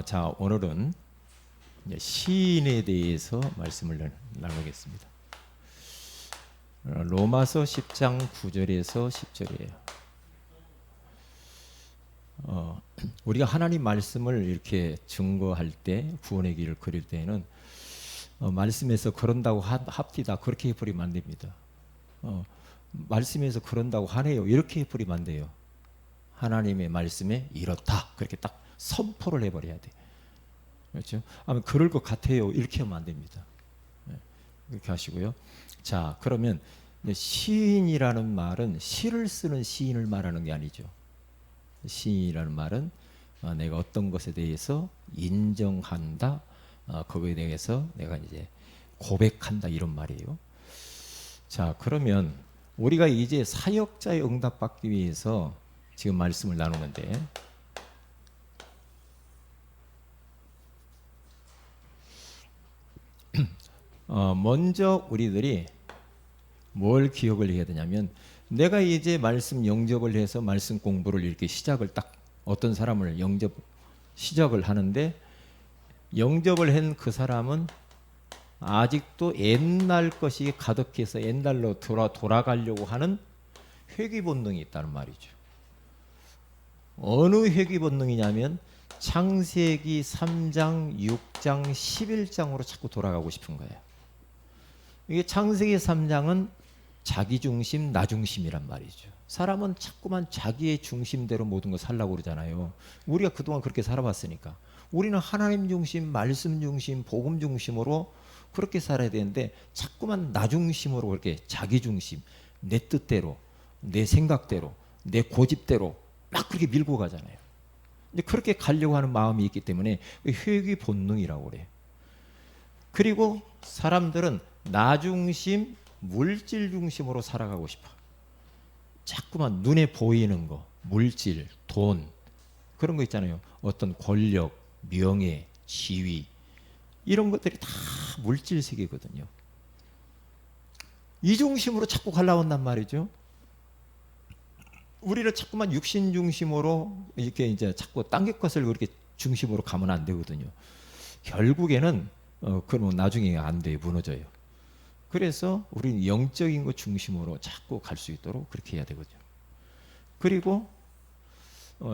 자, 오늘은 시인에 대해서 말씀을 나누겠습니다. 로마서 10장 9절에서 10절이에요. 우리가 하나님 말씀을 이렇게 증거할 때, 구원의 길을 그릴 때에는 말씀에서 그런다고 합디다 그렇게 해버리면 안 됩니다. 말씀에서 그런다고 하네요 이렇게 해버리면 안 돼요. 하나님의 말씀에 이렇다 그렇게 딱 선포를 해버려야 돼. 그렇죠? 아마 그럴 것 같아요 이렇게 하면 안 됩니다. 이렇게 하시고요. 자, 그러면 시인이라는 말은 시를 쓰는 시인을 말하는 게 아니죠. 시인이라는 말은 내가 어떤 것에 대해서 인정한다, 거기에 대해서 내가 이제 고백한다 이런 말이에요. 자, 그러면 우리가 이제 사역자의 응답받기 위해서 지금 말씀을 나누는데, 먼저 우리들이 뭘 기억을 해야 되냐면, 내가 이제 말씀 영접을 해서 말씀 공부를 이렇게 시작을 딱 어떤 사람을 시작을 하는데, 영접을 한 그 사람은 아직도 옛날 것이 가득해서 옛날로 돌아가려고 하는 회귀 본능이 있다는 말이죠. 어느 회귀 본능이냐면 창세기 3장, 6장, 11장으로 자꾸 돌아가고 싶은 거예요. 이게 창세기 3장은 자기 중심, 나 중심이란 말이죠. 사람은 자꾸만 자기의 중심대로 모든 걸 살려고 그러잖아요. 우리가 그동안 그렇게 살아왔으니까. 우리는 하나님 중심, 말씀 중심, 복음 중심으로 그렇게 살아야 되는데 자꾸만 나 중심으로 그렇게 자기 중심, 내 뜻대로, 내 생각대로, 내 고집대로 막 그렇게 밀고 가잖아요. 근데 그렇게 가려고 하는 마음이 있기 때문에 회귀 본능이라고 그래요. 그리고 사람들은 나 중심, 물질 중심으로 살아가고 싶어. 자꾸만 눈에 보이는 거, 물질, 돈 그런 거 있잖아요. 어떤 권력, 명예, 지위 이런 것들이 다 물질 세계거든요. 이 중심으로 자꾸 갈라온단 말이죠. 우리를 자꾸만 육신 중심으로 이렇게 이제 자꾸 딴 것을 그렇게 중심으로 가면 안 되거든요. 결국에는 그러면 나중에 안 돼요. 무너져요. 그래서 우리는 영적인 것 중심으로 자꾸 갈 수 있도록 그렇게 해야 되거든요. 그리고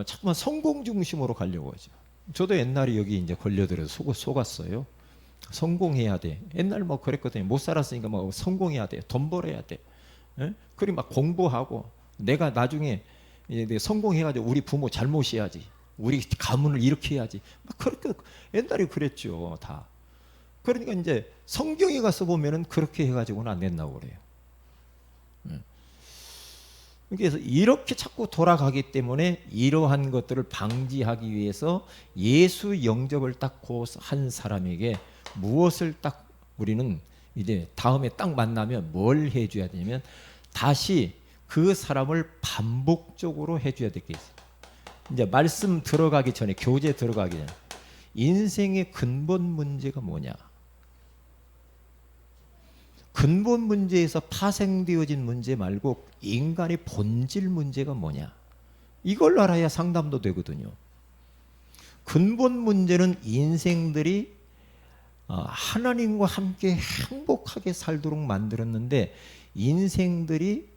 자꾸만 성공 중심으로 가려고 하죠. 저도 옛날에 여기 이제 걸려들어서 속았어요. 성공해야 돼. 옛날 뭐 그랬거든요. 못 살았으니까 뭐 성공해야 돼. 돈 벌어야 돼. 그리고 막 공부하고 내가 나중에 성공해가지고 우리 부모 잘못이야지. 우리 가문을 이렇게 해야지. 막 그렇게 옛날에 그랬죠. 다. 그러니까 이제 성경에 가서 보면은 그렇게 해가지고는 안 된다고 그래요. 그래서 이렇게 자꾸 돌아가기 때문에 이러한 것들을 방지하기 위해서 예수 영접을 딱 한 사람에게 무엇을 딱 우리는 이제 다음에 딱 만나면 뭘 해줘야 되냐면 다시 그 사람을 반복적으로 해줘야 될 게 있어요. 이제 말씀 들어가기 전에, 교재 들어가기 전에 인생의 근본 문제가 뭐냐? 근본 문제에서 파생되어진 문제 말고 인간의 본질 문제가 뭐냐? 이걸 알아야 상담도 되거든요. 근본 문제는 인생들이 하나님과 함께 행복하게 살도록 만들었는데 인생들이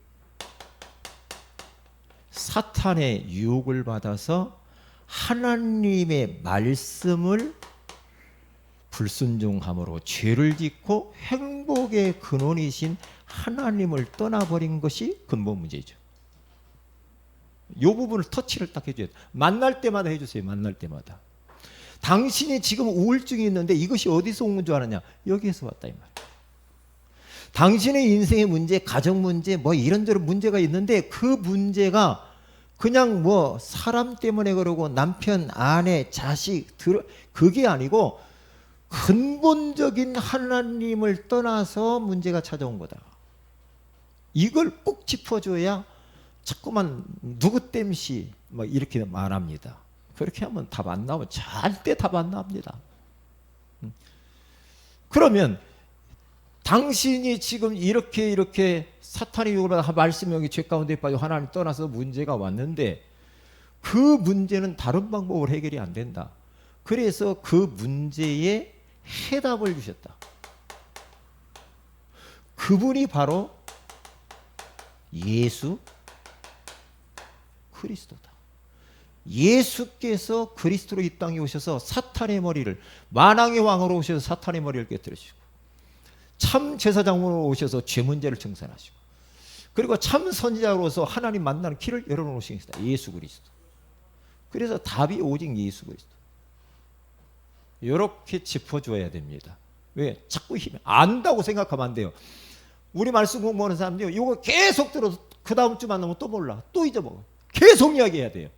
사탄의 유혹을 받아서 하나님의 말씀을 불순종함으로 죄를 짓고 행복의 근원이신 하나님을 떠나버린 것이 근본 문제죠. 이 부분을 터치를 딱 해줘야 돼요. 만날 때마다 해주세요. 만날 때마다. 당신이 지금 우울증이 있는데 이것이 어디서 온 줄 아느냐? 여기에서 왔다 이 말이에요. 당신의 인생의 문제, 가정 문제, 뭐 이런저런 문제가 있는데 그 문제가 그냥 뭐 사람 때문에 그러고 남편, 아내, 자식, 그게 아니고 근본적인 하나님을 떠나서 문제가 찾아온 거다. 이걸 꼭 짚어줘야 자꾸만 누구 땜시 뭐 이렇게 말합니다. 그렇게 하면 답 안 나오면 절대 답 안 나옵니다. 그러면 당신이 지금 이렇게 사탄의 유혹을 받아 말씀 여기 죄 가운데 빠져 하나님 떠나서 문제가 왔는데 그 문제는 다른 방법으로 해결이 안 된다. 그래서 그 문제에 해답을 주셨다. 그분이 바로 예수 그리스도다. 예수께서 그리스도로 이 땅에 오셔서 사탄의 머리를, 만왕의 왕으로 오셔서 사탄의 머리를 깨뜨리시고, 참 제사장으로 오셔서 죄 문제를 청산하시고, 그리고 참 선지자로서 하나님 만나는 길을 열어놓으신 것이다. 예수 그리스도. 그래서 답이 오직 예수 그리스도. 이렇게 짚어줘야 됩니다. 왜? 자꾸 힘이 안다고 생각하면 안 돼요. 우리 말씀 공부하는 사람들이 이거 계속 들어서 그 다음 주 만나면 또 몰라. 또 잊어먹어. 계속 이야기해야 돼요.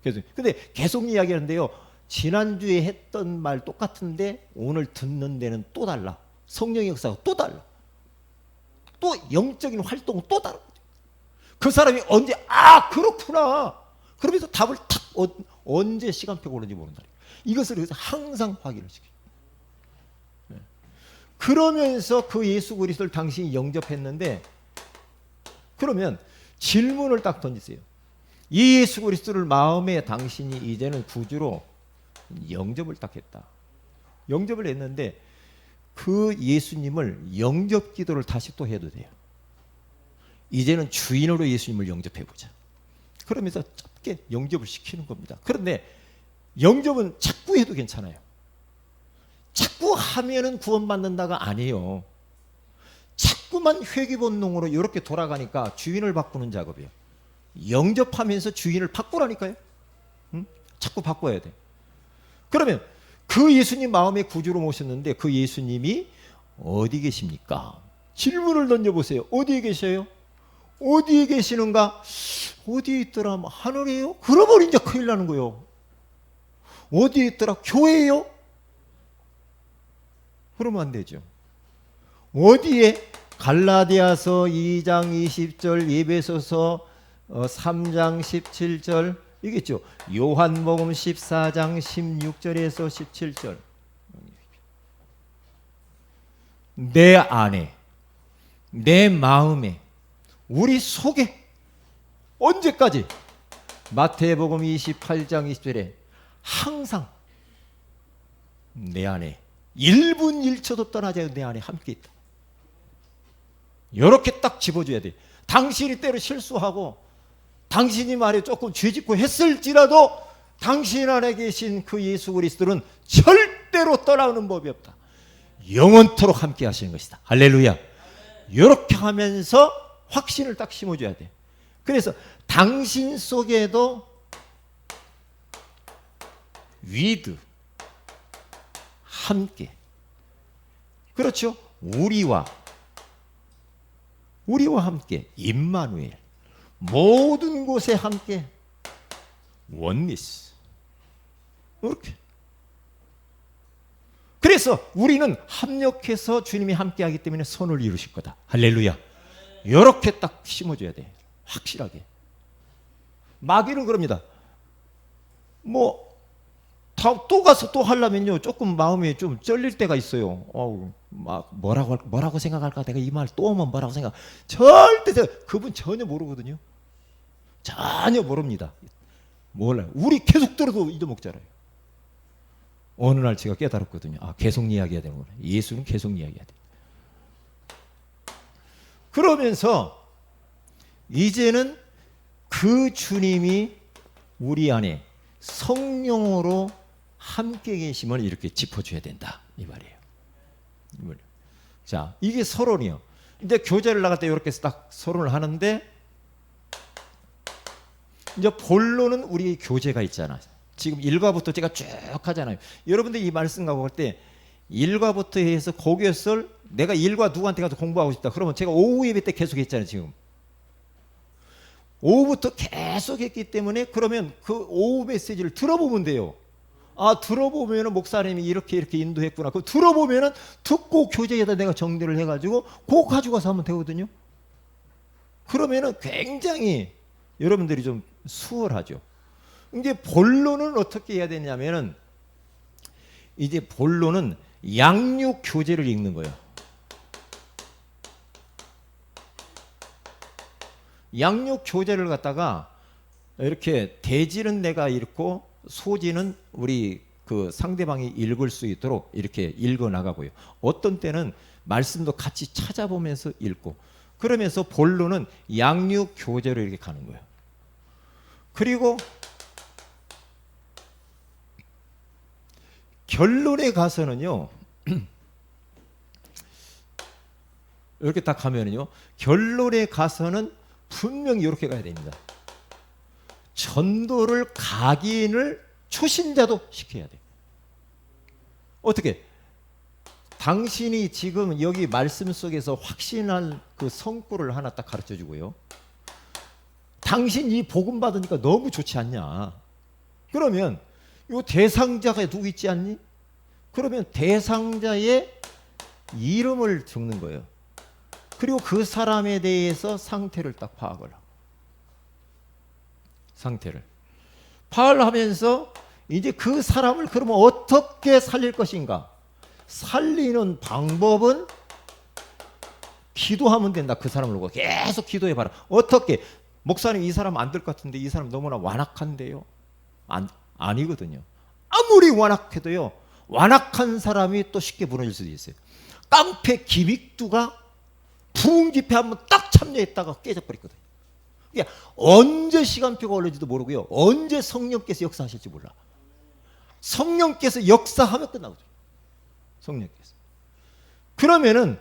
계속. 근데 계속 이야기하는데요. 지난주에 했던 말 똑같은데 오늘 듣는 데는 또 달라. 성령의 역사가 또 달라. 또 영적인 활동은 또 다른 거죠. 그 사람이 언제 그렇구나. 그러면서 답을 탁 언제 시간표가 오는지 모른다. 이것을 그래서 항상 확인을 시켜요. 그러면서 그 예수 그리스도를 당신이 영접했는데, 그러면 질문을 딱 던지세요. 이 예수 그리스도를 마음에 당신이 이제는 구주로 영접을 딱 했다. 영접을 했는데 그 예수님을 영접 기도를 다시 또 해도 돼요. 이제는 주인으로 예수님을 영접해보자. 그러면서 짧게 영접을 시키는 겁니다. 그런데 영접은 자꾸 해도 괜찮아요. 자꾸 하면은 구원받는다가 아니에요. 자꾸만 회귀 본능으로 이렇게 돌아가니까 주인을 바꾸는 작업이에요. 영접하면서 주인을 바꾸라니까요. 응? 자꾸 바꿔야 돼. 그러면 그 예수님 마음의 구주로 모셨는데 그 예수님이 어디 계십니까? 질문을 던져보세요. 어디에 계셔요? 어디에 계시는가? 어디에 있더라? 하늘이에요? 그러면 이제 큰일 나는 거예요. 어디에 있더라? 교회예요? 그러면 안 되죠. 어디에? 갈라디아서 2장 20절, 에베소서 3장 17절, 이겠죠. 요한복음 14장 16절에서 17절. 내 안에, 내 마음에, 우리 속에 언제까지? 마태복음 28장 20절에 항상 내 안에 1분 1초도 떠나지 않고 내 안에 함께 있다. 이렇게 딱 집어줘야 돼. 당신이 때로 실수하고 당신이 말에 조금 죄짓고 했을지라도 당신 안에 계신 그 예수 그리스도는 절대로 떠나오는 법이 없다. 영원토록 함께 하시는 것이다. 할렐루야. 이렇게 하면서 확신을 딱 심어줘야 돼. 그래서 당신 속에도 위드, 함께, 그렇죠. 우리와 함께, 임마누엘, 모든 곳에 함께, 원리스, 이렇게. 그래서 우리는 합력해서 주님이 함께하기 때문에 선을 이루실 거다. 할렐루야. 이렇게 딱 심어줘야 돼. 확실하게. 마귀는 그럽니다. 또 가서 또 하려면요, 조금 마음이 좀 쩔릴 때가 있어요. 뭐라고 생각할까? 내가 이 말 또 하면 뭐라고 생각? 절대 그분 전혀 모르거든요. 전혀 모릅니다. 몰라요. 우리 계속 들어도 잊어먹잖아요. 어느 날 제가 깨달았거든요. 계속 이야기해야 되는구나. 예수는 계속 이야기해야 돼. 그러면서 이제는 그 주님이 우리 안에 성령으로 함께 계심을 이렇게 짚어줘야 된다. 이 말이에요. 자, 이게 서론이요. 이제 교제를 나갈 때 이렇게 딱 서론을 하는데, 이제 본론은 우리 교제가 있잖아요. 지금 1과부터 제가 쭉 하잖아요. 여러분들 이 말씀 가고 할 때 1과부터 해서 고교설, 내가 1과 누구한테 가서 공부하고 싶다. 그러면 제가 오후 예배 때 계속 했잖아요. 지금 오후부터 계속 했기 때문에, 그러면 그 오후 메시지를 들어보면 돼요. 들어보면은 목사님이 이렇게 인도했구나. 그 들어보면은 듣고 교재에다 내가 정리를 해가지고 그거 가지고 가서 하면 되거든요. 그러면은 굉장히 여러분들이 좀 수월하죠. 이제 본론은 어떻게 해야 되냐면은, 이제 본론은 양육 교재를 읽는 거예요. 양육 교재를 갖다가 이렇게 대지는 내가 읽고 소지는 우리 그 상대방이 읽을 수 있도록 이렇게 읽어 나가고요. 어떤 때는 말씀도 같이 찾아보면서 읽고, 그러면서 본론은 양육 교제로 이렇게 가는 거예요. 그리고 결론에 가서는요, 이렇게 딱 가면은요, 결론에 가서는 분명히 이렇게 가야 됩니다. 전도를 각인을 초신자도 시켜야 돼. 어떻게? 당신이 지금 여기 말씀 속에서 확신한 그 성구를 하나 딱 가르쳐 주고요. 당신 이 복음 받으니까 너무 좋지 않냐? 그러면 이 대상자가 누구 있지 않니? 그러면 대상자의 이름을 적는 거예요. 그리고 그 사람에 대해서 상태를 딱 파악을 하고, 상태를 파악을 하면서 이제 그 사람을 그러면 어떻게 살릴 것인가? 살리는 방법은 기도하면 된다. 그 사람을 보고 계속 기도해봐라. 어떻게? 목사님, 이 사람 안 될 것 같은데, 이 사람 너무나 완악한데요. 아니거든요. 아무리 완악해도요, 완악한 사람이 또 쉽게 무너질 수도 있어요. 깡패 기믹두가 부흥 집회 한번 딱 참여했다가 깨져버렸거든요. 그러니까 언제 시간표가 올는지도 모르고요, 언제 성령께서 역사하실지 몰라. 성령께서 역사하면 끝나거든요. 성령께서. 그러면은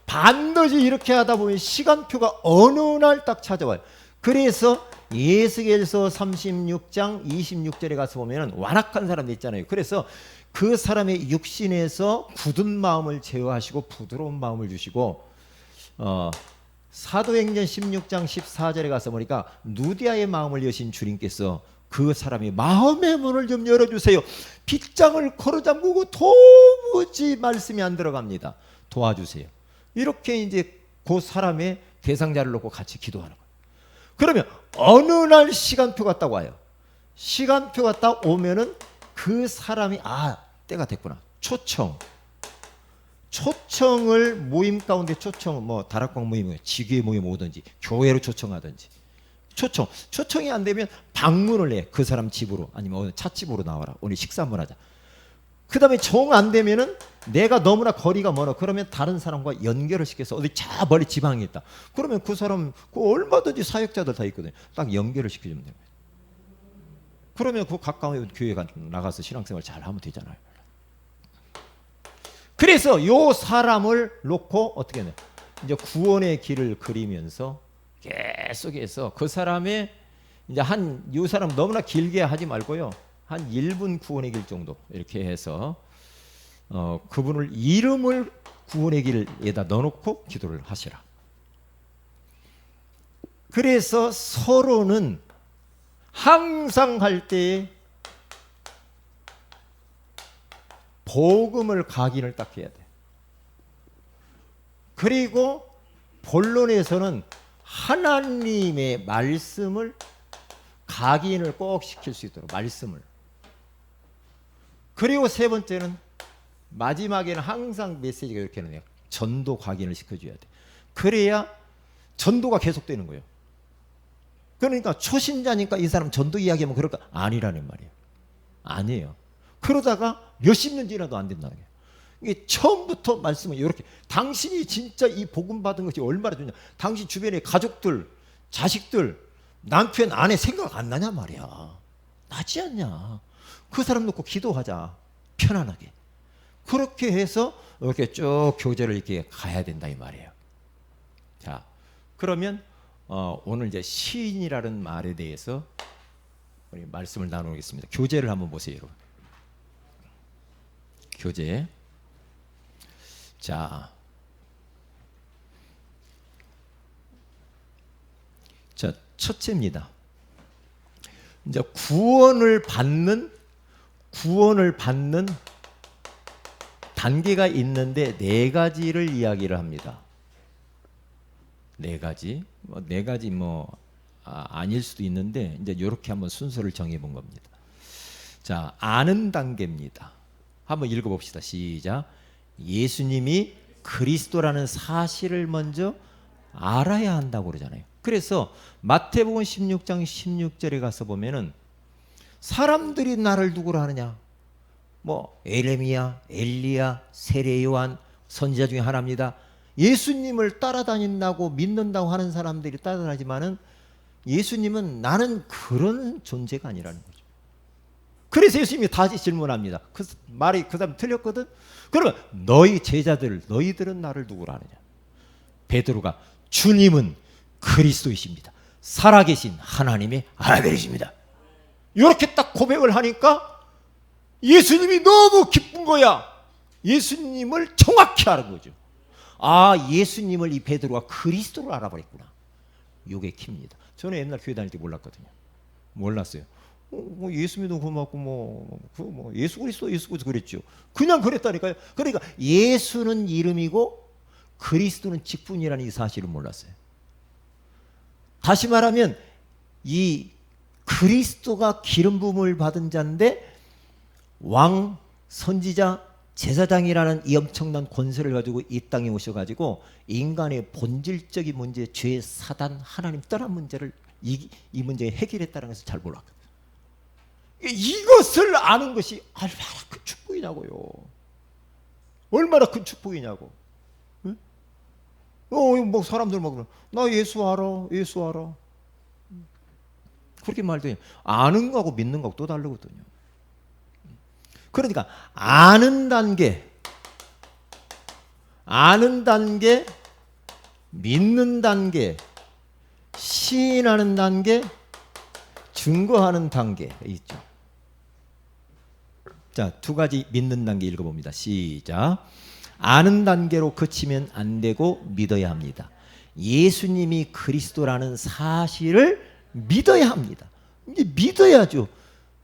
반드시 이렇게 하다 보면 시간표가 어느 날 딱 찾아와요. 그래서 예스겔서 36장 26절에 가서 보면은 완악한 사람들 있잖아요. 그래서 그 사람의 육신에서 굳은 마음을 제어하시고 부드러운 마음을 주시고, 사도행전 16장 14절에 가서 보니까 누디아의 마음을 여신 주님께서 그 사람이 마음의 문을 좀 열어주세요. 빗장을 걸어잠그고 도무지 말씀이 안 들어갑니다. 도와주세요. 이렇게 이제 그 사람의 대상자를 놓고 같이 기도하는 거예요. 그러면 어느 날 시간표가 딱 와요. 시간표가 딱 오면은 그 사람이 때가 됐구나. 초청을 모임 가운데 초청, 뭐 다락방 모임, 지교회 모임 오든지 교회로 초청하든지, 초청이 안 되면 방문을 해. 그 사람 집으로, 아니면 찻집으로 나와라. 오늘 식사 한번 하자. 그 다음에 정 안 되면은 내가 너무나 거리가 멀어. 그러면 다른 사람과 연결을 시켜서 어디 저 멀리 지방에 있다. 그러면 그 사람, 얼마든지 사역자들 다 있거든요. 딱 연결을 시켜주면 돼요. 그러면 그 가까운 교회 나가서 신앙생활 잘 하면 되잖아요. 그래서 요 사람을 놓고 어떻게 해요? 이제 구원의 길을 그리면서 계속해서 그 사람의 이제 요 사람 너무나 길게 하지 말고요, 한 1분 구원의 길 정도 이렇게 해서 그분을 이름을 구원의 길에다 넣어놓고 기도를 하시라. 그래서 서로는 항상 할 때에 복음을 각인을 딱 해야 돼. 그리고 본론에서는 하나님의 말씀을 각인을 꼭 시킬 수 있도록 말씀을. 그리고 세 번째는 마지막에는 항상 메시지가 이렇게 하는 거예요. 전도 각인을 시켜줘야 돼. 그래야 전도가 계속되는 거예요. 그러니까 초신자니까 이 사람 전도 이야기하면 그럴까? 아니라는 말이에요. 아니에요. 그러다가 몇십 년 지나도 안 된다는 거예요. 이게 처음부터 말씀은 이렇게, 당신이 진짜 이 복음 받은 것이 얼마나 좋냐. 당신 주변의 가족들, 자식들, 남편, 아내 생각 안 나냐 말이야. 나지 않냐. 그 사람 놓고 기도하자. 편안하게. 그렇게 해서 이렇게 쭉 교제를 이렇게 가야 된다 이 말이에요. 자, 그러면 오늘 이제 시인이라는 말에 대해서 우리 말씀을 나누겠습니다. 교제를 한번 보세요, 여러분. 교제. 자, 첫째입니다. 이제 구원을 받는 단계가 있는데 네 가지를 이야기를 합니다. 네 가지. 아닐 수도 있는데 이제 이렇게 한번 순서를 정해 본 겁니다. 자, 아는 단계입니다. 한번 읽어봅시다. 시작. 예수님이 그리스도라는 사실을 먼저 알아야 한다고 그러잖아요. 그래서 마태복음 16장 16절에 가서 보면은 사람들이 나를 누구라 하느냐? 뭐 에레미야, 엘리야, 세례 요한 선지자 중에 하나입니다. 예수님을 따라다닌다고 믿는다고 하는 사람들이 따라다니지만은 예수님은 나는 그런 존재가 아니라는 거죠. 그래서 예수님이 다시 질문합니다. 그 말이 그 사람 틀렸거든. 그러면 너희 제자들, 너희들은 나를 누구라 하느냐? 베드로가 주님은 그리스도이십니다. 살아계신 하나님의 아들이십니다. 이렇게 딱 고백을 하니까 예수님이 너무 기쁜 거야. 예수님을 정확히 알은 거죠. 아, 예수님을 이 베드로가 그리스도를 알아버렸구나. 요게 킵니다. 저는 옛날 교회 다닐 때 몰랐거든요. 몰랐어요. 뭐 예수 믿으면 고맙고 예수 그리스도 그랬죠. 그냥 그랬다니까요. 그러니까 예수는 이름이고 그리스도는 직분이라는 이 사실을 몰랐어요. 다시 말하면 이 그리스도가 기름 부음을 받은 자인데 왕, 선지자, 제사장이라는 이 엄청난 권세를 가지고 이 땅에 오셔가지고 인간의 본질적인 문제, 죄, 사단, 하나님 떠난 문제를 이 문제에 해결했다는 것을 잘 몰랐거든요. 이것을 아는 것이 얼마나 큰 축복이냐고요. 얼마나 큰 축복이냐고. 응? 뭐 사람들 막 나 예수 알아, 예수 알아. 그렇게 말더니 아는 거하고 믿는 거하고 또 다르거든요. 그러니까 아는 단계, 믿는 단계, 시인하는 단계, 증거하는 단계 있죠. 자, 두 가지 믿는 단계 읽어봅니다. 시작. 아는 단계로 그치면 안 되고 믿어야 합니다. 예수님이 그리스도라는 사실을 믿어야 합니다. 이제 믿어야죠.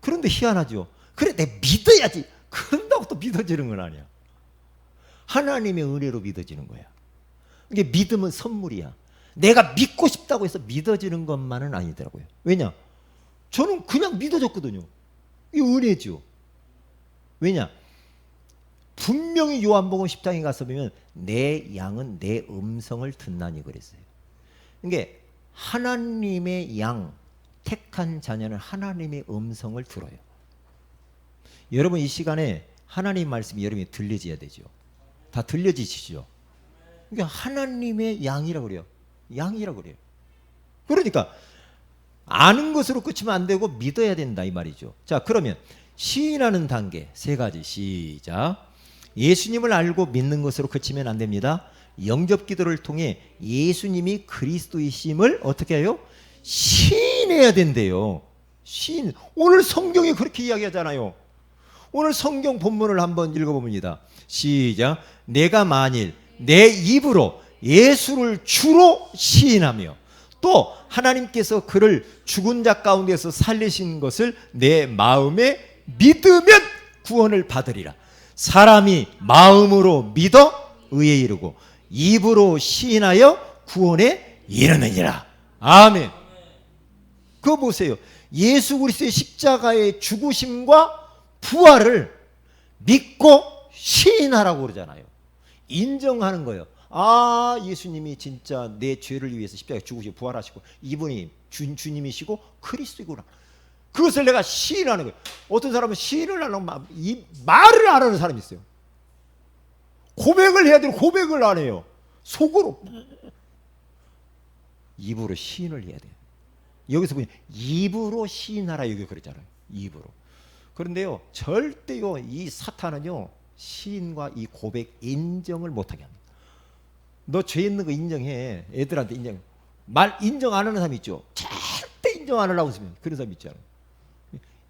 그런데 희한하죠. 그래, 내가 믿어야지. 그런다고 또 믿어지는 건 아니야. 하나님의 은혜로 믿어지는 거야. 이게 믿음은 선물이야. 내가 믿고 싶다고 해서 믿어지는 것만은 아니더라고요. 왜냐? 저는 그냥 믿어졌거든요. 이게 은혜죠. 왜냐? 분명히 요한복음 10장에 가서 보면 내 양은 내 음성을 듣나니 그랬어요. 이게 하나님의 양, 택한 자녀는 하나님의 음성을 들어요. 여러분 이 시간에 하나님 말씀이 여러분이 들려져야 되죠. 다 들려지시죠. 그러니까 하나님의 양이라고 그래요. 양이라고 그래요. 그러니까 아는 것으로 끝이면 안 되고 믿어야 된다 이 말이죠. 자, 그러면 시인하는 단계 세 가지. 시작. 예수님을 알고 믿는 것으로 그치면 안 됩니다. 영접 기도를 통해 예수님이 그리스도이심을 어떻게 해요? 시인해야 된대요. 시인. 오늘 성경이 그렇게 이야기하잖아요. 오늘 성경 본문을 한번 읽어봅니다. 시작. 내가 만일 내 입으로 예수를 주로 시인하며 또 하나님께서 그를 죽은 자 가운데서 살리신 것을 내 마음에 믿으면 구원을 받으리라. 사람이 마음으로 믿어 의에 이르고 입으로 시인하여 구원에 이르느니라. 아멘. 그거 보세요. 예수 그리스도의 십자가의 죽으심과 부활을 믿고 시인하라고 그러잖아요. 인정하는 거예요. 아, 예수님이 진짜 내 죄를 위해서 십자가에 죽으시고 부활하시고 이분이 주님이시고 그리스도이구나. 그것을 내가 시인하는 거예요. 어떤 사람은 시인을 하려고 이 말을 안 하는 사람이 있어요. 고백을 해야 되는 고백을 안 해요. 속으로. 입으로 시인을 해야 돼요. 여기서 보면 입으로 시인하라 여기 그랬잖아요. 입으로. 그런데요, 절대요 이 사탄은요 시인과 이 고백 인정을 못하게 합니다. 너 죄 있는 거 인정해. 애들한테 인정. 말 인정 안 하는 사람 있죠. 절대 인정 안 하려고 하면 그런 사람 있잖아요.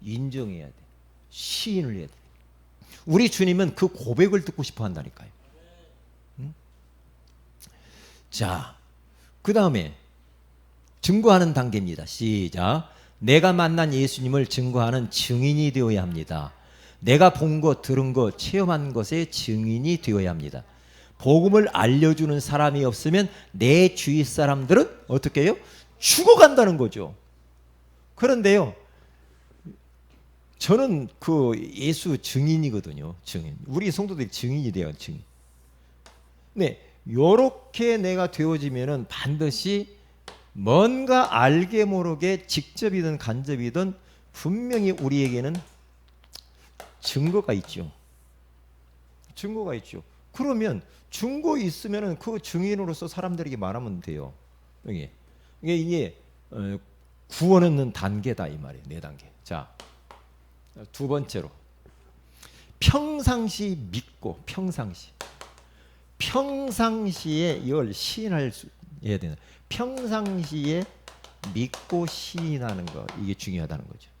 인정해야 돼. 시인을 해야 돼. 우리 주님은 그 고백을 듣고 싶어 한다니까요. 응? 자, 그 다음에 증거하는 단계입니다. 시작. 내가 만난 예수님을 증거하는 증인이 되어야 합니다. 내가 본 것, 들은 것, 체험한 것의 증인이 되어야 합니다. 복음을 알려주는 사람이 없으면 내 주위 사람들은 어떻게 해요? 죽어간다는 거죠. 그런데요, 저는 그 예수 증인이거든요. 증인. 우리 성도들이 증인이 돼요. 증인. 네, 요렇게 내가 되어지면은 반드시 뭔가 알게 모르게 직접이든 간접이든 분명히 우리에게는 증거가 있죠. 증거가 있죠. 그러면 증거 있으면은 그 증인으로서 사람들에게 말하면 돼요. 이게 구원 얻는 단계다 이 말이에요. 네 단계. 자, 두 번째로 평상시 믿고 평상시에 이걸 시인할 수 해야 되는 평상시에 믿고 시인하는 거 이게 중요하다는 거죠.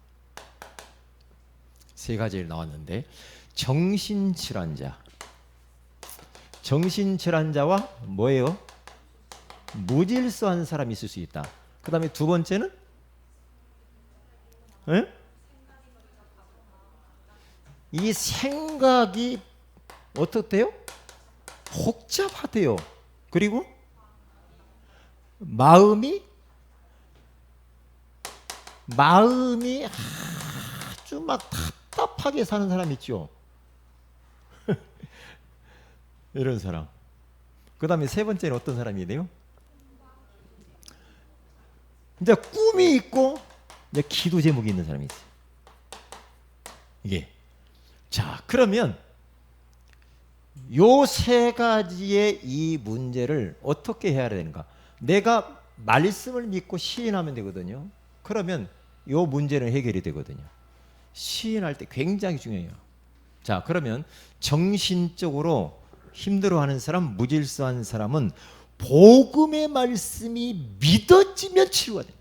세 가지를 나왔는데 정신질환자와 뭐예요? 무질서한 사람이 있을 수 있다. 그 다음에 두 번째는 이 생각이 어떻대요? 복잡하대요. 그리고 마음이 아주 막 답답하게 사는 사람 있죠. 이런 사람. 그 다음에 세 번째는 어떤 사람이 돼요? 이제 꿈이 있고 이제 기도 제목이 있는 사람이 있어요. 이게 자 그러면 요 세 가지의 이 문제를 어떻게 해야 되는가? 내가 말씀을 믿고 시인하면 되거든요. 그러면 요 문제는 해결이 되거든요. 시인할 때 굉장히 중요해요. 자 그러면 정신적으로 힘들어하는 사람, 무질서한 사람은 복음의 말씀이 믿어지면 치유가 된다.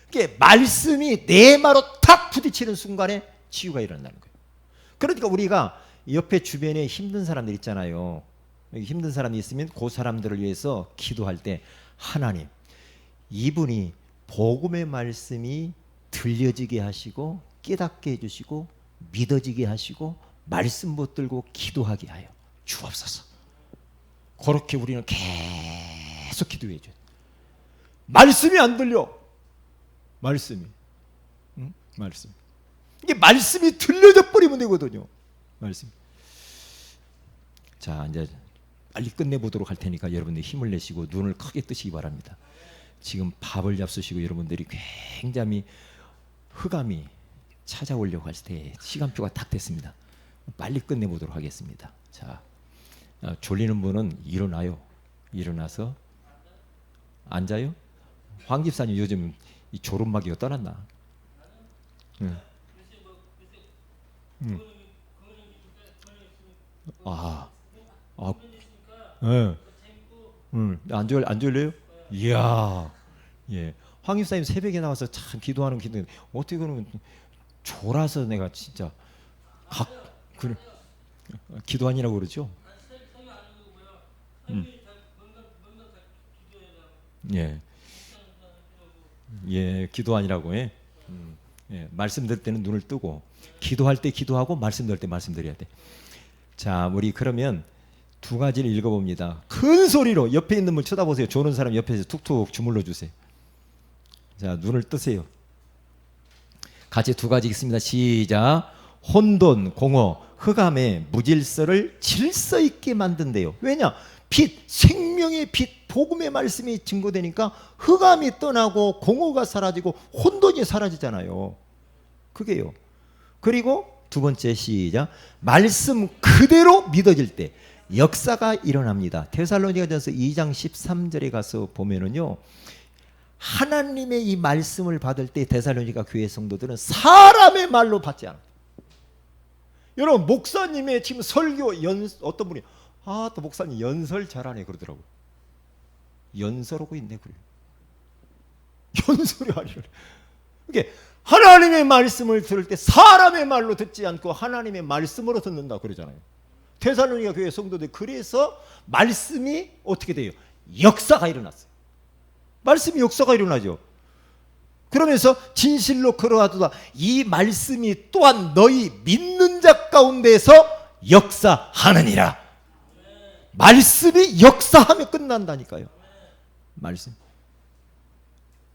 그게 말씀이 내 마로 탁 부딪히는 순간에 치유가 일어나는 거예요. 그러니까 우리가 옆에 주변에 힘든 사람들 있잖아요. 힘든 사람이 있으면 그 사람들을 위해서 기도할 때 하나님, 이분이 복음의 말씀이 들려지게 하시고 깨닫게 해주시고 믿어지게 하시고 말씀 붙들고 기도하게 하여 주옵소서. 그렇게 우리는 계속 기도해 줘요. 말씀이 안 들려. 말씀이 이게 말씀이 들려져 버리면 되거든요. 말씀. 자 이제 빨리 끝내보도록 할 테니까 여러분들 힘을 내시고 눈을 크게 뜨시기 바랍니다. 지금 밥을 잡수시고 여러분들이 굉장히 흑암이 찾아오려고 할 때 시간표가 딱 됐습니다. 빨리 끝내보도록 하겠습니다. 자 졸리는 분은 일어나요. 일어나서 앉아요. 황 집사님 요즘 이 졸음마귀가 떠났나? 응. 응. 안 졸려요? 이야, 예. 황 집사님 새벽에 나와서 참 기도하는 기도. 어떻게 그러면 졸아서 내가 진짜 그래 기도하니라고 그러죠? 예, 예, 기도하니라고 해. 예, 말씀 들 때는 눈을 뜨고 기도할 때 기도하고 말씀 들 때 말씀드려야 돼. 자, 우리 그러면 두 가지를 읽어봅니다. 큰 소리로 옆에 있는 분 쳐다보세요. 조는 사람 옆에서 툭툭 주물러 주세요. 자, 눈을 뜨세요. 같이 두 가지 읽습니다. 시작. 혼돈, 공허, 흑암의 무질서를 질서 있게 만든대요. 왜냐? 빛, 생명의 빛, 복음의 말씀이 증거되니까 흑암이 떠나고 공허가 사라지고 혼돈이 사라지잖아요. 그게요. 그리고 두 번째 시작. 말씀 그대로 믿어질 때 역사가 일어납니다. 데살로니가전서 2장 13절에 가서 보면은요. 하나님의 이 말씀을 받을 때 데살로니가 교회 성도들은 사람의 말로 받지 않아요. 여러분 목사님의 지금 설교 어떤 분이 또 목사님 연설 잘하네 그러더라고요. 연설하고 있네 그래요. 연설이 아니라 이게 하나님의 말씀을 들을 때 사람의 말로 듣지 않고 하나님의 말씀으로 듣는다 그러잖아요. 데살로니가 교회 성도들 그래서 말씀이 어떻게 돼요? 역사가 일어났어요. 말씀이 역사가 일어나죠. 그러면서 진실로 그러하도다 이 말씀이 또한 너희 믿는 자 가운데서 역사하느니라. 말씀이 역사하면 끝난다니까요. 말씀.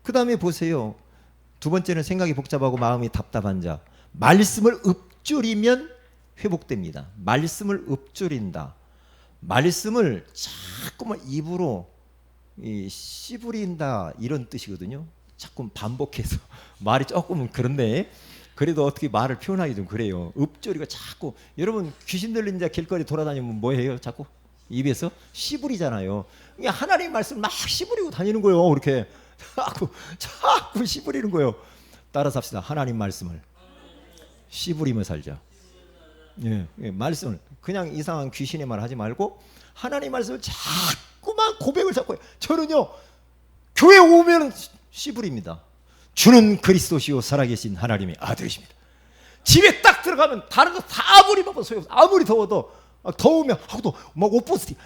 그 다음에 보세요. 두 번째는 생각이 복잡하고 마음이 답답한 자. 말씀을 읊조리면 회복됩니다. 말씀을 읊조린다. 말씀을 자꾸만 입으로 씨부린다 이런 뜻이거든요. 자꾸 반복해서 말이 조금은 그런데 그래도 어떻게 말을 표현하기 좀 그래요. 읍조리가 자꾸, 여러분 귀신 들린 자 길거리 돌아다니면 뭐 해요? 자꾸 입에서 씨부리잖아요. 그냥 하나님 말씀 막 씨부리고 다니는 거예요. 이렇게 자꾸 씨부리는 거예요. 따라서 합시다. 하나님 말씀을 씨부리며 살자. 예, 말씀을 그냥 이상한 귀신의 말 하지 말고 하나님 말씀을 자꾸만 고백을 자꾸 해요. 저는요 교회 오면 씨부립니다. 주는 그리스도시요 살아계신 하나님의 아들이십니다. 집에 딱 들어가면 다른 거 다 아무리 먹어도 소용없어. 아무리 더워도 더우면 하고도 막 옷 벗으니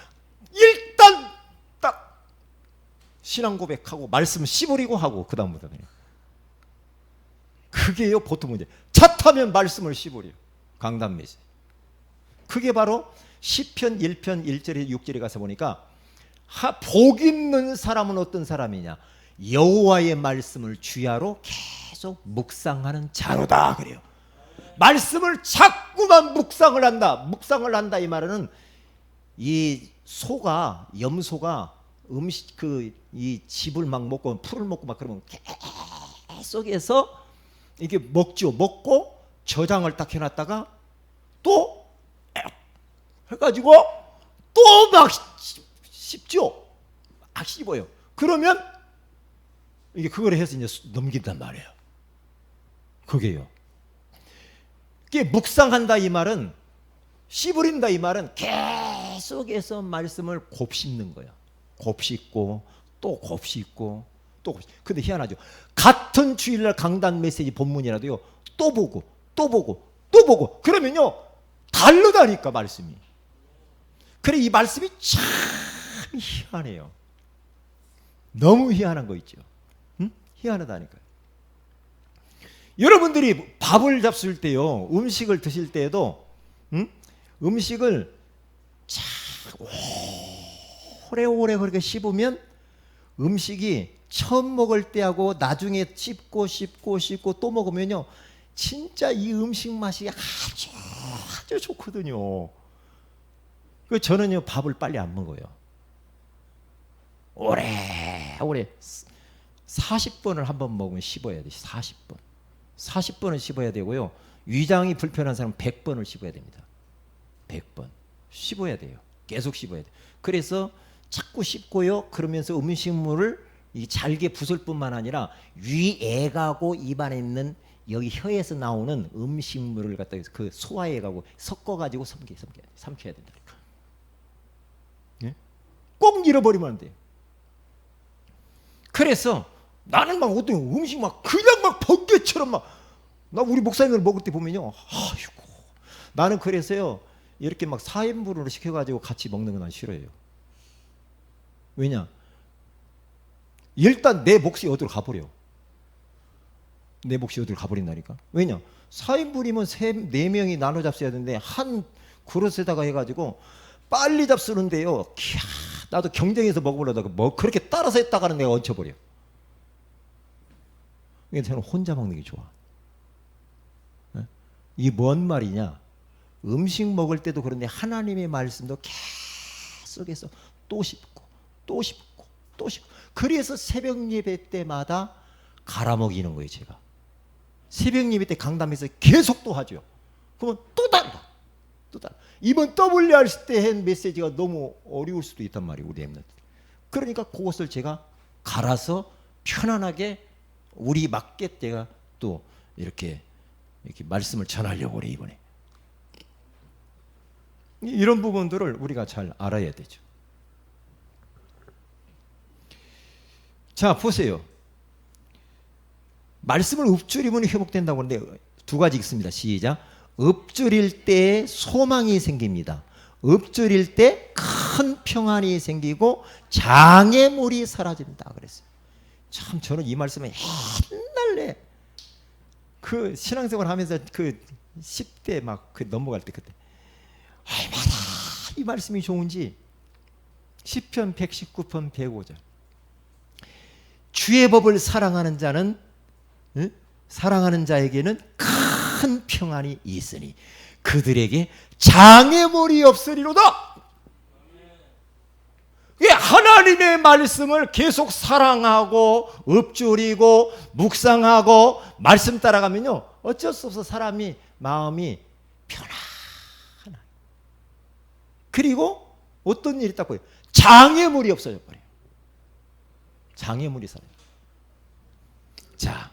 일단 딱 신앙 고백하고 말씀 씨부리고 하고 그 다음부터 그냥 그게요 보통 문제. 차 타면 말씀을 씨부려. 강단 메시지. 그게 바로 시편 1편 1절에 6절에 가서 보니까 복 있는 사람은 어떤 사람이냐? 여호와의 말씀을 주야로 계속 묵상하는 자로다 그래요. 말씀을 자꾸만 묵상을 한다. 묵상을 한다 이 말은 이 소가 염소가 음식 이 즙을 막 먹고 풀을 먹고 막 그러면 계속해서 이게 먹죠. 먹고 저장을 딱 해놨다가 또 해가지고 또 막 씹죠. 막 씹어요. 그러면 이게 그걸 해서 이제 넘긴단 말이에요. 그게요. 이게 묵상한다 이 말은 씹으린다 이 말은 계속해서 말씀을 곱씹는 거야. 곱씹고 또 곱씹고 또 곱씹고. 근데 희한하죠. 같은 주일날 강단 메시지 본문이라도요. 또 보고 또 보고 또 보고 그러면요 다르다니까 말씀이. 그래 이 말씀이 참 희한해요. 너무 희한한 거 있죠. 응? 희한하다니까요. 여러분들이 밥을 잡술 때요 음식을 드실 때에도 음식을 참 오래오래 그렇게 씹으면 음식이 처음 먹을 때하고 나중에 씹고 또 먹으면요 진짜 이 음식 맛이 아주 좋거든요. 그 저는요 밥을 빨리 안 먹어요. 오래 40번을 한번 먹으면 씹어야 돼. 40번을 씹어야 되고요. 위장이 불편한 사람은 100번을 씹어야 됩니다. 100번 씹어야 돼요. 계속 씹어야 돼요. 그래서 자꾸 씹고요. 그러면서 음식물을 이 잘게 부술 뿐만 아니라 위액하고 입안에 있는 여기 혀에서 나오는 음식물을 갖다 그 소화액하고 섞어가지고 삼켜야 된다니까. 예? 꼭 잃어버리면 안 돼요. 그래서 나는 막 어떤 음식 막 그냥 막 번개처럼 나 우리 목사님들 먹을 때 보면요. 아이고 나는 그래서요 이렇게 막 4인분으로 시켜가지고 같이 먹는 건 난 싫어해요. 왜냐? 일단 내 몫이 어디로 가버려. 내 몫이 어디로 가버린다니까. 왜냐? 4인분이면 4명이 나눠 잡숴야 되는데 한 그릇에다가 해가지고 빨리 잡수는데요. 나도 경쟁해서 먹으려다가 뭐 그렇게 따라서 했다가는 내가 얹혀버려. 그러니까 저는 혼자 먹는 게 좋아. 이게 뭔 말이냐? 음식 먹을 때도 그런데 하나님의 말씀도 계속해서 또 씹고 또 씹고 또 씹고. 그래서 새벽 예배 때마다 갈아먹이는 거예요. 제가 새벽 예배 때 강담에서 계속 또 하죠. 그러면 또 다르다. 이번 WRC 때 한 메시지가 너무 어려울 수도 있단 말이에요. 우리 엠넷. 그러니까 그것을 제가 갈아서 편안하게 우리 맞게 제가 또 이렇게 말씀을 전하려고 그래 이번에. 이런 부분들을 우리가 잘 알아야 되죠. 자 보세요. 말씀을 읊조리면 회복된다고 하는데 두 가지 있습니다. 시작. 읊조릴 때 소망이 생깁니다. 읊조릴 때 큰 평안이 생기고 장애물이 사라진다 그랬어요. 참 저는 이 말씀에 옛날에 그 신앙생활 하면서 그 10대 막 그 넘어갈 때 그때 얼마나 이 말씀이 좋은지 시편 119편 105절 주의 법을 사랑하는 자는 사랑하는 자에게는 큰 평안이 있으니 그들에게 장애물이 없으리로다. 하나님의 말씀을 계속 사랑하고 읊조리고 묵상하고 말씀 따라가면요 어쩔 수 없어 사람이 마음이 편안해. 그리고 어떤 일이 딱 보여요. 장애물이 없어져 버려요. 장애물이 사라져요. 자,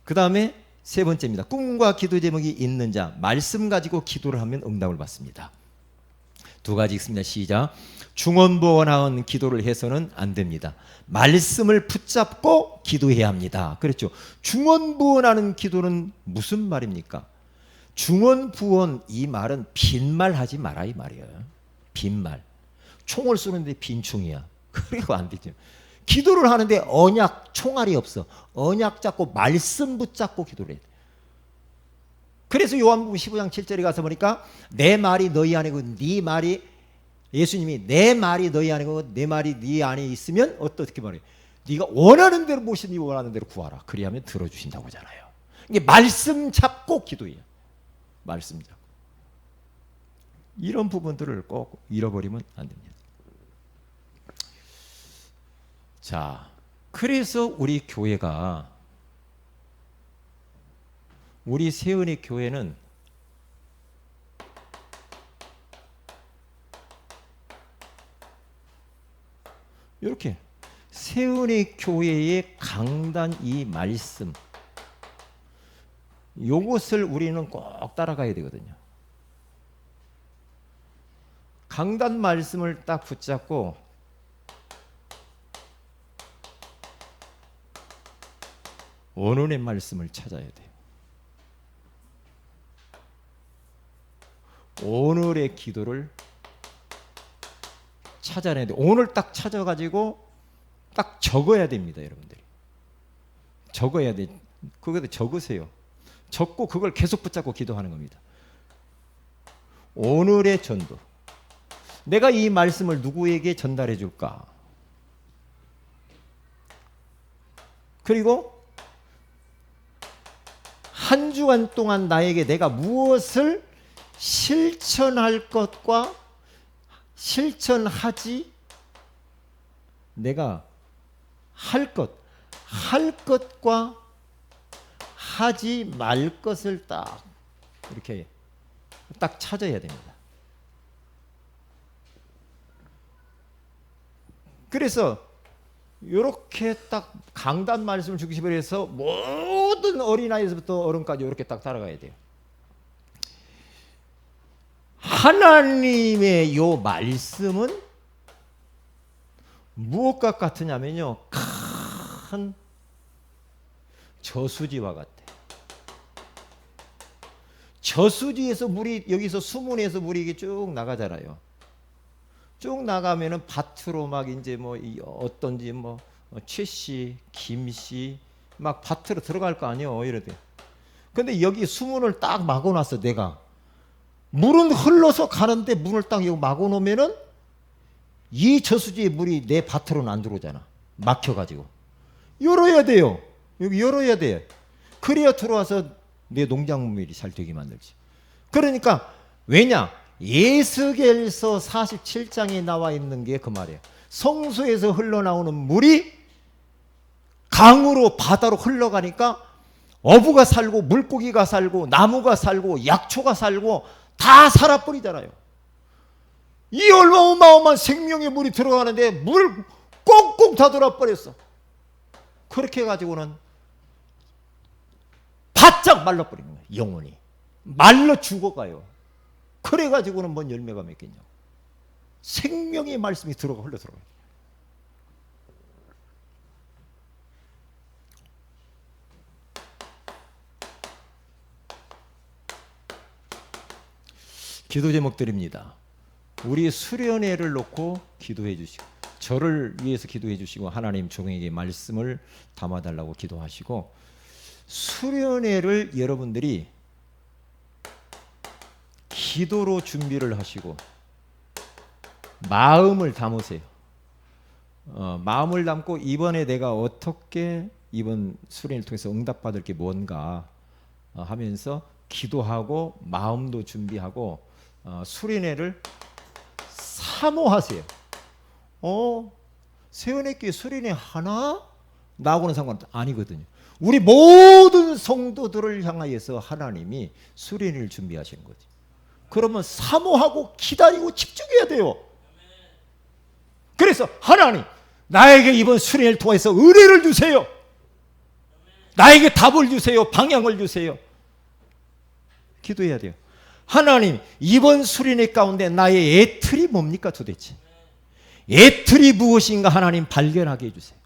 그 다음에 세 번째입니다. 꿈과 기도 제목이 있는 자, 말씀 가지고 기도를 하면 응답을 받습니다. 두 가지 있습니다. 시작. 중언부언하는 기도를 해서는 안 됩니다. 말씀을 붙잡고 기도해야 합니다. 그렇죠. 중언부언하는 기도는 무슨 말입니까? 중언부언, 이 말은 빈말 하지 마라 이 말이에요. 빈말. 총을 쏘는데 빈총이야. 그리고 안 되죠. 기도를 하는데 언약, 총알이 없어. 언약 잡고 말씀 붙잡고 기도를 해야 돼. 그래서 요한복음 15장 7절에 가서 보니까 내 말이 너희 안에 있고 네 말이, 예수님이 내 말이 너희 안에 있고 내 말이 네 안에 있으면 어떻게 말해요? 네가 원하는 대로 무엇이 네 원하는 대로 구하라. 그리하면 들어주신다고 하잖아요. 이게 말씀 잡고 기도해요. 말씀 잡고. 이런 부분들을 꼭 잃어버리면 안 됩니다. 자, 그래서 우리 교회가, 우리 세은의 교회는 이렇게 세은의 교회의 강단, 이 말씀, 요것을 우리는 꼭 따라가야 되거든요. 강단 말씀을 딱 붙잡고 오늘의 말씀을 찾아야 돼요. 오늘의 기도를 찾아내야 돼요. 오늘 딱 찾아가지고 딱 적어야 됩니다, 여러분들이. 적어야 돼. 그것도 적으세요. 적고 그걸 계속 붙잡고 기도하는 겁니다. 오늘의 전도. 내가 이 말씀을 누구에게 전달해 줄까? 그리고 한 주간 동안 나에게 내가 무엇을 실천할 것과 실천하지, 내가 할 것과 하지 말 것을 딱 이렇게 딱 찾아야 됩니다. 그래서 이렇게 딱 강단 말씀을 중심으로 해서 모든 어린아이에서부터 어른까지 이렇게 딱 따라가야 돼요. 하나님의 요 말씀은 무엇과 같으냐면요, 큰 저수지와 같아. 저수지에서 물이, 여기서 수문에서 물이 이게 쭉 나가잖아요. 쭉 나가면은 밭으로 막 이제 뭐 어떤지 뭐 최씨, 김씨 막 밭으로 들어갈 거 아니에요. 이러대. 근데 여기 수문을 딱 막아놨어. 내가 물은 흘러서 가는데 문을 딱 여기 막아놓으면은 이 저수지의 물이 내 밭으로는 안 들어오잖아. 막혀가지고 열어야 돼요. 여기 열어야 돼. 그래야 들어와서 내 농작물이 잘 되게 만들지. 그러니까 왜냐? 예스겔서 47장에 나와 있는 게 그 말이에요. 성소에서 흘러나오는 물이 강으로 바다로 흘러가니까 어부가 살고 물고기가 살고 나무가 살고 약초가 살고 다 살아버리잖아요. 이 어마어마한 생명의 물이 들어가는데 물 꽁꽁 다 돌아버렸어. 그렇게 해가지고는 바짝 말라버리는 거예요. 영혼이 말라 죽어가요. 그래가지고는 뭔 열매가 맺겠냐고. 생명의 말씀이 흘러 들어가요. 기도 제목드립니다. 우리 수련회를 놓고 기도해 주시고, 저를 위해서 기도해 주시고, 하나님 종에게 말씀을 담아달라고 기도하시고, 수련회를 여러분들이 기도로 준비를 하시고 마음을 담으세요. 마음을 담고 이번에 내가 어떻게 이번 수련회를 통해서 응답받을 게 뭔가 하면서 기도하고 마음도 준비하고 수련회를 사모하세요. 세운의 교회 수련회 하나? 나하고는 상관 아니거든요. 우리 모든 성도들을 향하여서 하나님이 수련회를 준비하시는 거지. 그러면 사모하고 기다리고 집중해야 돼요. 그래서 하나님, 나에게 이번 수련회를 통해서 은혜를 주세요. 나에게 답을 주세요. 방향을 주세요. 기도해야 돼요. 하나님, 이번 수련회 가운데 나의 애틀이 뭡니까 도대체? 애틀이 무엇인가 하나님 발견하게 해주세요.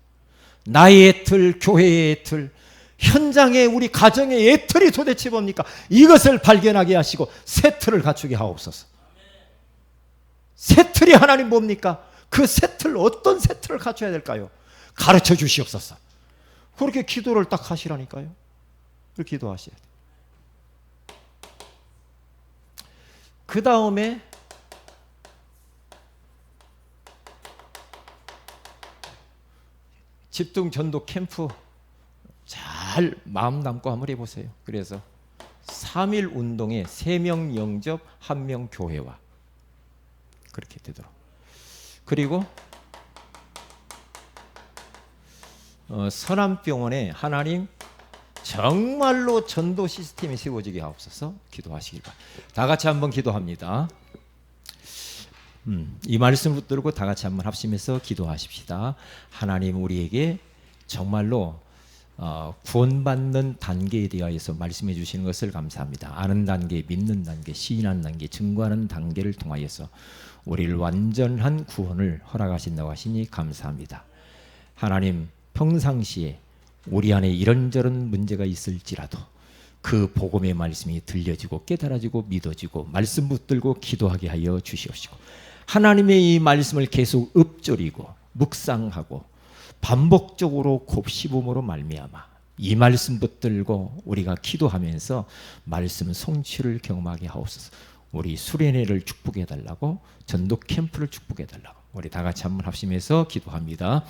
나의 애틀, 교회의 애틀, 현장의 우리 가정의 애틀이 도대체 뭡니까? 이것을 발견하게 하시고 새 틀을 갖추게 하옵소서. 새 틀이 하나님 뭡니까? 그 새 틀, 어떤 새 틀을 갖춰야 될까요? 가르쳐 주시옵소서. 그렇게 기도를 딱 하시라니까요. 그렇게 기도하셔야 돼요. 그 다음에 집중 전도 캠프 잘 마음 담고 한번 해보세요. 그래서 3일 운동에 3명 영접, 1명 교회와 그렇게 되도록. 그리고 선암병원에 하나님 정말로 전도 시스템이 세워지게 하옵소서. 기도하시길 바랍니다. 다 같이 한번 기도합니다. 이 말씀을 붙들고 다 같이 한번 합심해서 기도하십시다. 하나님, 우리에게 정말로 구원받는 단계에 대하여서 말씀해 주시는 것을 감사합니다. 아는 단계, 믿는 단계, 시인하는 단계, 증거하는 단계를 통하여서 우리를 완전한 구원을 허락하신다고 하시니 감사합니다. 하나님, 평상시에 우리 안에 이런저런 문제가 있을지라도 그 복음의 말씀이 들려지고 깨달아지고 믿어지고 말씀 붙들고 기도하게 하여 주시옵시고, 하나님의 이 말씀을 계속 읊조리고 묵상하고 반복적으로 곱씹음으로 말미암아 이 말씀 붙들고 우리가 기도하면서 말씀 성취를 경험하게 하옵소서. 우리 수련회를 축복해 달라고, 전도 캠프를 축복해 달라고 우리 다 같이 한번 합심해서 기도합니다.